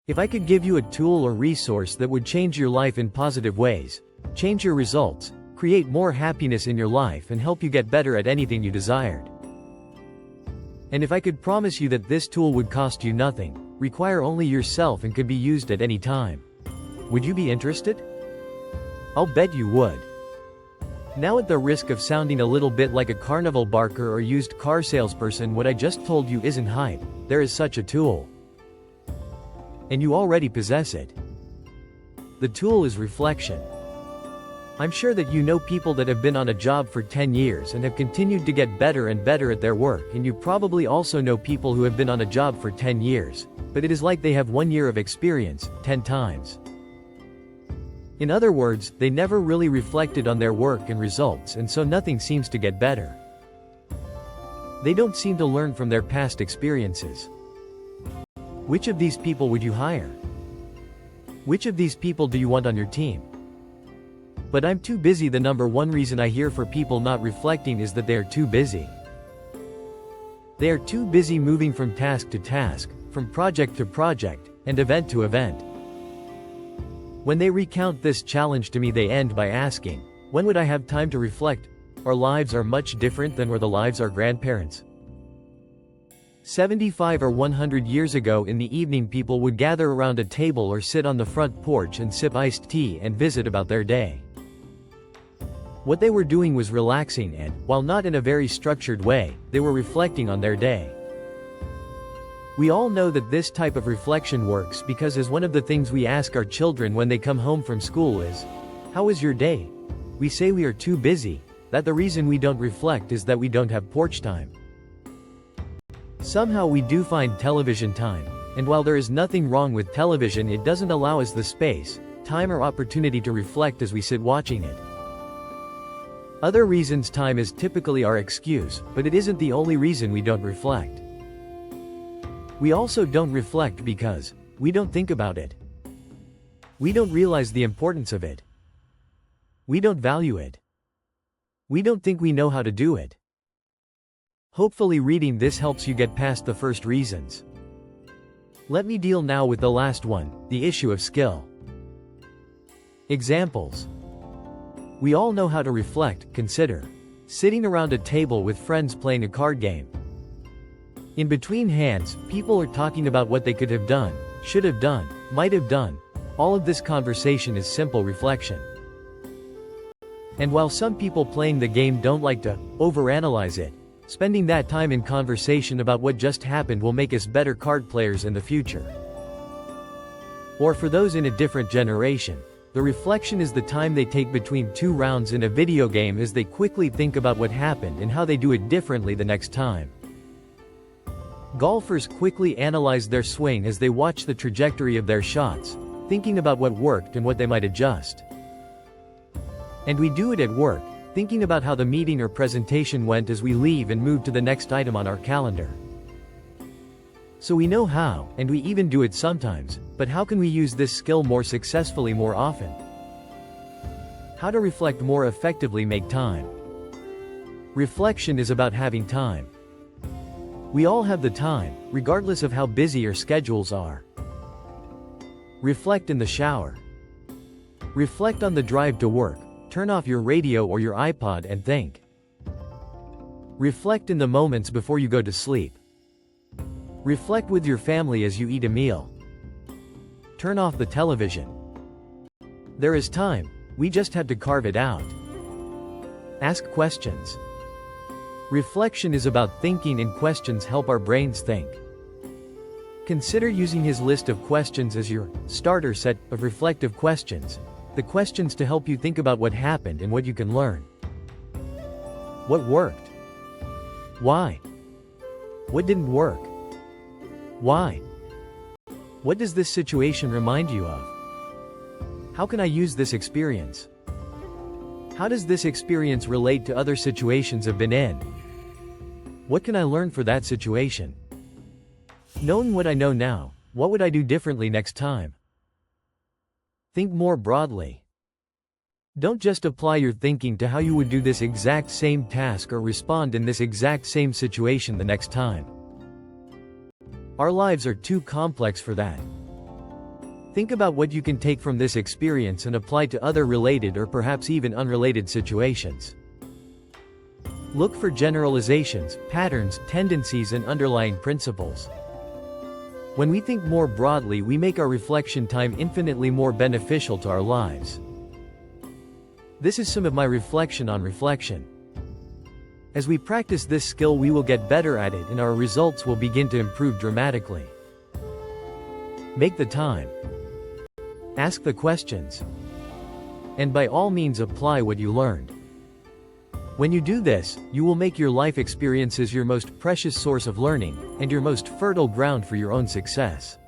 If I could give you a tool or resource that would change your life in positive ways, change your results, create more happiness in your life and help you get better at anything you desired. And if I could promise you that this tool would cost you nothing, require only yourself and could be used at any time, would you be interested? I'll bet you would. Now, at the risk of sounding a little bit like a carnival barker or used car salesperson, what I just told you isn't hype. There is such a tool. And you already possess it. The tool is reflection. I'm sure that you know people that have been on a job for 10 years and have continued to get better and better at their work, and you probably also know people who have been on a job for 10 years, but it is like they have 1 year of experience, 10 times. In other words, they never really reflected on their work and results, and so nothing seems to get better. They don't seem to learn from their past experiences. Which of these people would you hire? Which of these people do you want on your team? But I'm too busy. The number one reason I hear for people not reflecting is that they are too busy. They are too busy moving from task to task, from project to project, and event to event. When they recount this challenge to me, they end by asking, when would I have time to reflect? Our lives are much different than were the lives our grandparents. 75 or 100 years ago in the evening, people would gather around a table or sit on the front porch and sip iced tea and visit about their day. What they were doing was relaxing and, while not in a very structured way, they were reflecting on their day. We all know that this type of reflection works because as one of the things we ask our children when they come home from school is, "How was your day?" We say we are too busy, that the reason we don't reflect is that we don't have porch time. Somehow we do find television time, and while there is nothing wrong with television, it doesn't allow us the space, time or opportunity to reflect as we sit watching it. Other reasons time is typically our excuse, but it isn't the only reason we don't reflect. We also don't reflect because we don't think about it. We don't realize the importance of it. We don't value it. We don't think we know how to do it. Hopefully reading this helps you get past the first reasons. Let me deal now with the last one, the issue of skill. Examples. We all know how to reflect. Consider sitting around a table with friends playing a card game. In between hands, people are talking about what they could have done, should have done, might have done. All of this conversation is simple reflection. And while some people playing the game don't like to overanalyze it, spending that time in conversation about what just happened will make us better card players in the future. Or for those in a different generation, the reflection is the time they take between 2 rounds in a video game as they quickly think about what happened and how they do it differently the next time. Golfers quickly analyze their swing as they watch the trajectory of their shots, thinking about what worked and what they might adjust. And we do it at work, thinking about how the meeting or presentation went as we leave and move to the next item on our calendar. So we know how, and we even do it sometimes, but how can we use this skill more successfully more often? How to reflect more effectively. Make time. Reflection is about having time. We all have the time, regardless of how busy our schedules are. Reflect in the shower. Reflect on the drive to work. Turn off your radio or your iPod and think. Reflect in the moments before you go to sleep. Reflect with your family as you eat a meal. Turn off the television. There is time, we just have to carve it out. Ask questions. Reflection is about thinking, and questions help our brains think. Consider using his list of questions as your starter set of reflective questions. The questions to help you think about what happened and what you can learn. What worked? Why? What didn't work? Why? What does this situation remind you of? How can I use this experience? How does this experience relate to other situations I've been in? What can I learn for that situation? Knowing what I know now, what would I do differently next time? Think more broadly. Don't just apply your thinking to how you would do this exact same task or respond in this exact same situation the next time. Our lives are too complex for that. Think about what you can take from this experience and apply to other related or perhaps even unrelated situations. Look for generalizations, patterns, tendencies, and underlying principles. When we think more broadly, we make our reflection time infinitely more beneficial to our lives. This is some of my reflection on reflection. As we practice this skill, we will get better at it and our results will begin to improve dramatically. Make the time. Ask the questions. And by all means apply what you learned. When you do this, you will make your life experiences your most precious source of learning, and your most fertile ground for your own success.